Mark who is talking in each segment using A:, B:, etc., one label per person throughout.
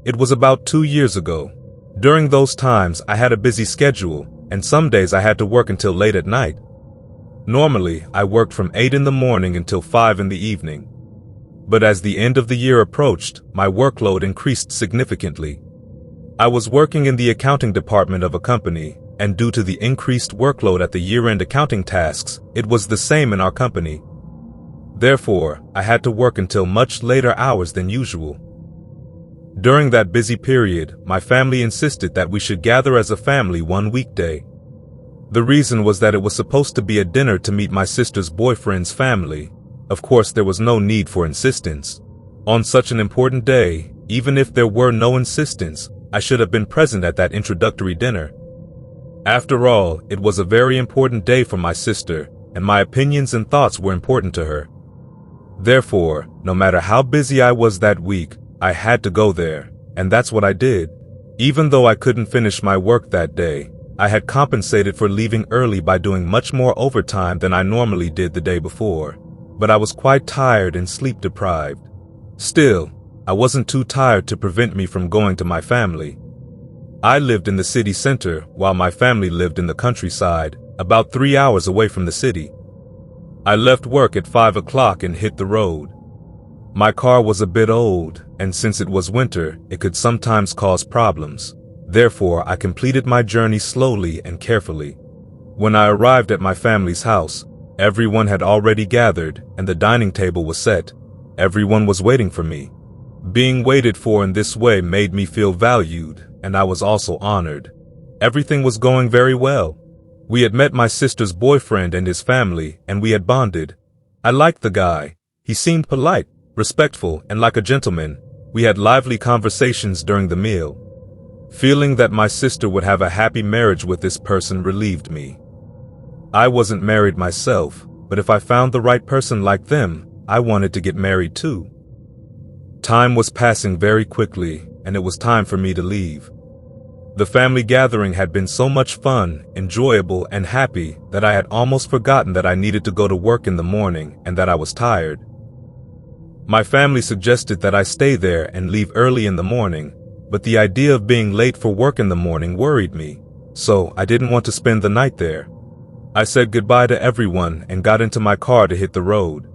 A: It was about 2 years ago. During those times, I had a busy schedule, and some days I had to work until late at night. Normally, I worked from 8 in the morning until 5 in the evening. But as the end of the year approached, my workload increased significantly. I was working in the accounting department of a company, and due to the increased workload at the year-end accounting tasks, it was the same in our company. Therefore, I had to work until much later hours than usual. During that busy period, my family insisted that we should gather as a family one weekday. The reason was that it was supposed to be a dinner to meet my sister's boyfriend's family. Of course, there was no need for insistence. On such an important day, even if there were no insistence, I should have been present at that introductory dinner. After all, it was a very important day for my sister, and my opinions and thoughts were important to her. Therefore, no matter how busy I was that week, I had to go there, and that's what I did. Even though I couldn't finish my work that day, I had compensated for leaving early by doing much more overtime than I normally did the day before, but I was quite tired and sleep-deprived. Still, I wasn't too tired to prevent me from going to my family. I lived in the city center while my family lived in the countryside, about 3 hours away from the city. I left work at 5 o'clock and hit the road. My car was a bit old, and since it was winter, it could sometimes cause problems. Therefore, I completed my journey slowly and carefully. When I arrived at my family's house, everyone had already gathered and the dining table was set. Everyone was waiting for me. Being waited for in this way made me feel valued, and I was also honored. Everything was going very well. We had met my sister's boyfriend and his family, and we had bonded. I liked the guy. He seemed polite, respectful, and like a gentleman. We had lively conversations during the meal. Feeling that my sister would have a happy marriage with this person relieved me. I wasn't married myself, but if I found the right person like them, I wanted to get married too. Time was passing very quickly, and it was time for me to leave. The family gathering had been so much fun, enjoyable, and happy that I had almost forgotten that I needed to go to work in the morning and that I was tired. My family suggested that I stay there and leave early in the morning, but the idea of being late for work in the morning worried me, so I didn't want to spend the night there. I said goodbye to everyone and got into my car to hit the road.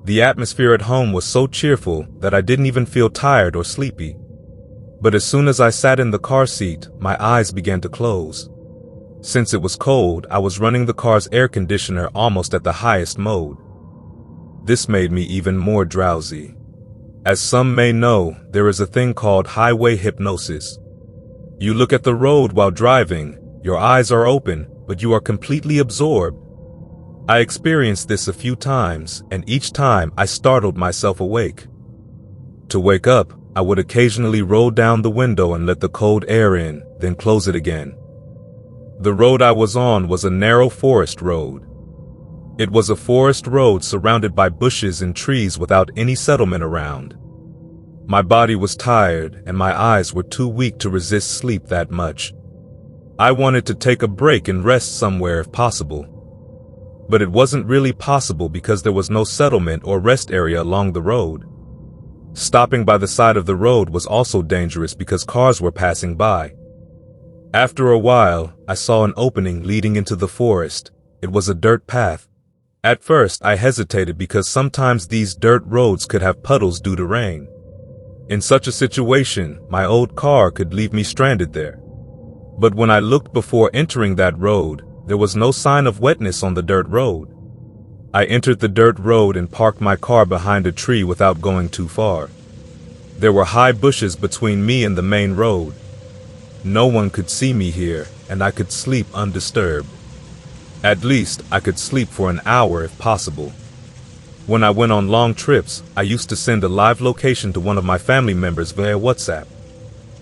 A: The atmosphere at home was so cheerful that I didn't even feel tired or sleepy. But as soon as I sat in the car seat, my eyes began to close. Since it was cold, I was running the car's air conditioner almost at the highest mode. This made me even more drowsy. As some may know, there is a thing called highway hypnosis. You look at the road while driving, your eyes are open, but you are completely absorbed. I experienced this a few times, and each time I startled myself awake. To wake up, I would occasionally roll down the window and let the cold air in, then close it again. The road I was on was a narrow forest road. It was a forest road surrounded by bushes and trees without any settlement around. My body was tired, and my eyes were too weak to resist sleep that much. I wanted to take a break and rest somewhere if possible. But it wasn't really possible because there was no settlement or rest area along the road. Stopping by the side of the road was also dangerous because cars were passing by. After a while, I saw an opening leading into the forest. It was a dirt path. At first, I hesitated because sometimes these dirt roads could have puddles due to rain. In such a situation, my old car could leave me stranded there. But when I looked before entering that road, there was no sign of wetness on the dirt road. I entered the dirt road and parked my car behind a tree without going too far. There were high bushes between me and the main road. No one could see me here, and I could sleep undisturbed. At least, I could sleep for an hour if possible. When I went on long trips, I used to send a live location to one of my family members via WhatsApp.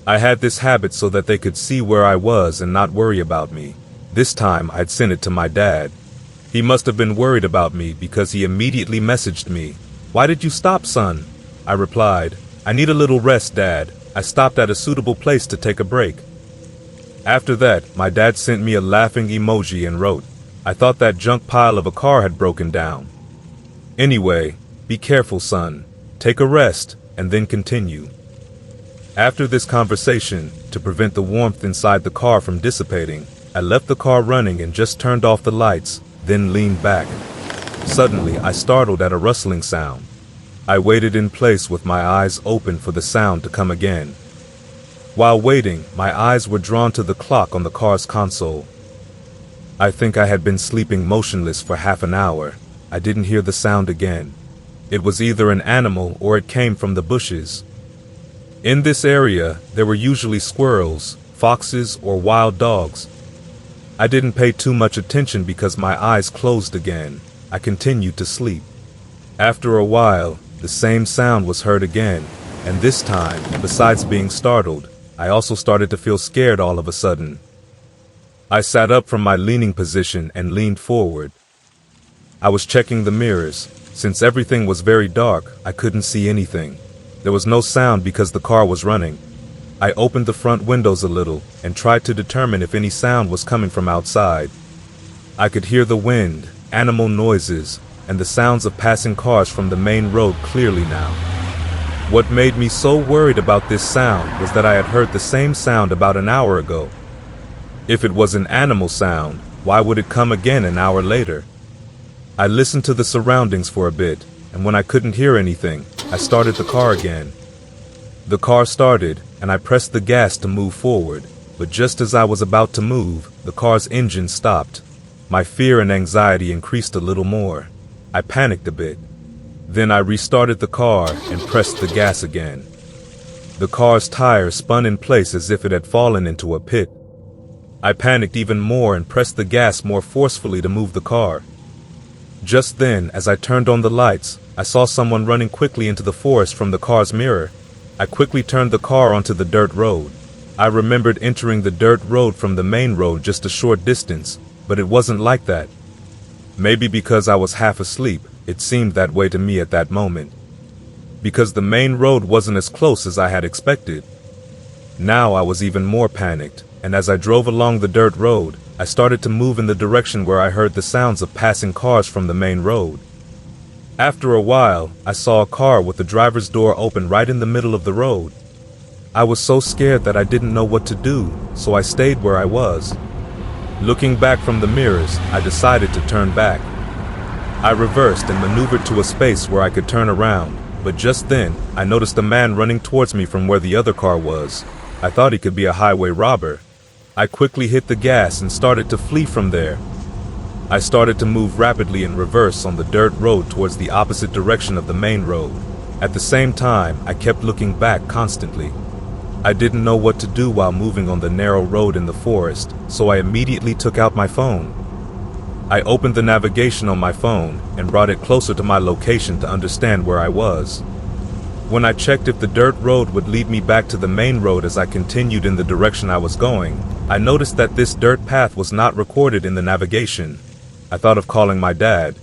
A: I had this habit so that they could see where I was and not worry about me. This time, I'd sent it to my dad. He must have been worried about me because he immediately messaged me. "Why did you stop, son?" I replied, "I need a little rest, Dad. I stopped at a suitable place to take a break." After that, my dad sent me a laughing emoji and wrote, "I thought that junk pile of a car had broken down. Anyway, be careful, son. Take a rest, and then continue." After this conversation, to prevent the warmth inside the car from dissipating, I left the car running and just turned off the lights, then leaned back. Suddenly, I startled at a rustling sound. I waited in place with my eyes open for the sound to come again. While waiting, my eyes were drawn to the clock on the car's console. I think I had been sleeping motionless for half an hour. I didn't hear the sound again. It was either an animal or it came from the bushes. In this area, there were usually squirrels, foxes, or wild dogs. I didn't pay too much attention because my eyes closed again. I continued to sleep. After a while, the same sound was heard again, and this time, besides being startled, I also started to feel scared all of a sudden. I sat up from my leaning position and leaned forward. I was checking the mirrors. Since everything was very dark, I couldn't see anything. There was no sound because the car was running. I opened the front windows a little and tried to determine if any sound was coming from outside. I could hear the wind, animal noises, and the sounds of passing cars from the main road clearly now. What made me so worried about this sound was that I had heard the same sound about an hour ago. If it was an animal sound, why would it come again an hour later? I listened to the surroundings for a bit, and when I couldn't hear anything, I started the car again. The car started, and I pressed the gas to move forward, but just as I was about to move, the car's engine stopped. My fear and anxiety increased a little more. I panicked a bit. Then I restarted the car and pressed the gas again. The car's tire spun in place as if it had fallen into a pit. I panicked even more and pressed the gas more forcefully to move the car. Just then, as I turned on the lights, I saw someone running quickly into the forest from the car's mirror. I quickly turned the car onto the dirt road. I remembered entering the dirt road from the main road just a short distance, but it wasn't like that. Maybe because I was half asleep, it seemed that way to me at that moment. Because the main road wasn't as close as I had expected. Now I was even more panicked, and as I drove along the dirt road, I started to move in the direction where I heard the sounds of passing cars from the main road. After a while, I saw a car with the driver's door open right in the middle of the road. I was so scared that I didn't know what to do, so I stayed where I was. Looking back from the mirrors, I decided to turn back. I reversed and maneuvered to a space where I could turn around, but just then, I noticed a man running towards me from where the other car was. I thought he could be a highway robber. I quickly hit the gas and started to flee from there. I started to move rapidly in reverse on the dirt road towards the opposite direction of the main road. At the same time, I kept looking back constantly. I didn't know what to do while moving on the narrow road in the forest, so I immediately took out my phone. I opened the navigation on my phone and brought it closer to my location to understand where I was. When I checked if the dirt road would lead me back to the main road as I continued in the direction I was going, I noticed that this dirt path was not recorded in the navigation. I thought of calling my dad.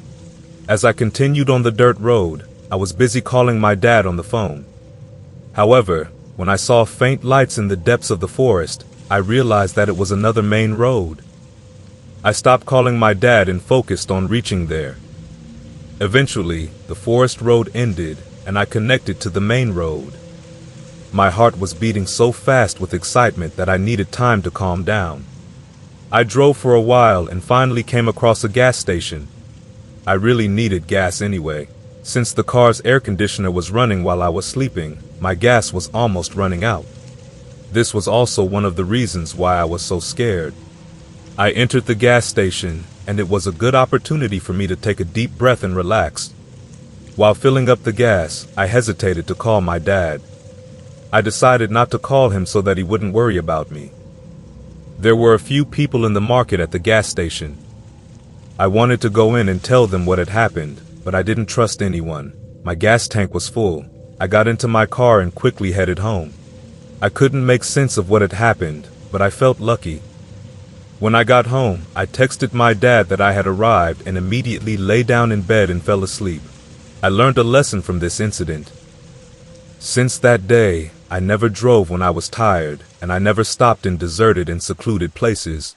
A: As I continued on the dirt road, I was busy calling my dad on the phone. However, when I saw faint lights in the depths of the forest, I realized that it was another main road. I stopped calling my dad and focused on reaching there. Eventually, the forest road ended, and I connected to the main road. My heart was beating so fast with excitement that I needed time to calm down. I drove for a while and finally came across a gas station. I really needed gas anyway. Since the car's air conditioner was running while I was sleeping, my gas was almost running out. This was also one of the reasons why I was so scared. I entered the gas station, and it was a good opportunity for me to take a deep breath and relax. While filling up the gas, I hesitated to call my dad. I decided not to call him so that he wouldn't worry about me. There were a few people in the market at the gas station. I wanted to go in and tell them what had happened, but I didn't trust anyone. My gas tank was full. I got into my car and quickly headed home. I couldn't make sense of what had happened, but I felt lucky. When I got home, I texted my dad that I had arrived and immediately lay down in bed and fell asleep. I learned a lesson from this incident. Since that day, I never drove when I was tired, and I never stopped in deserted and secluded places.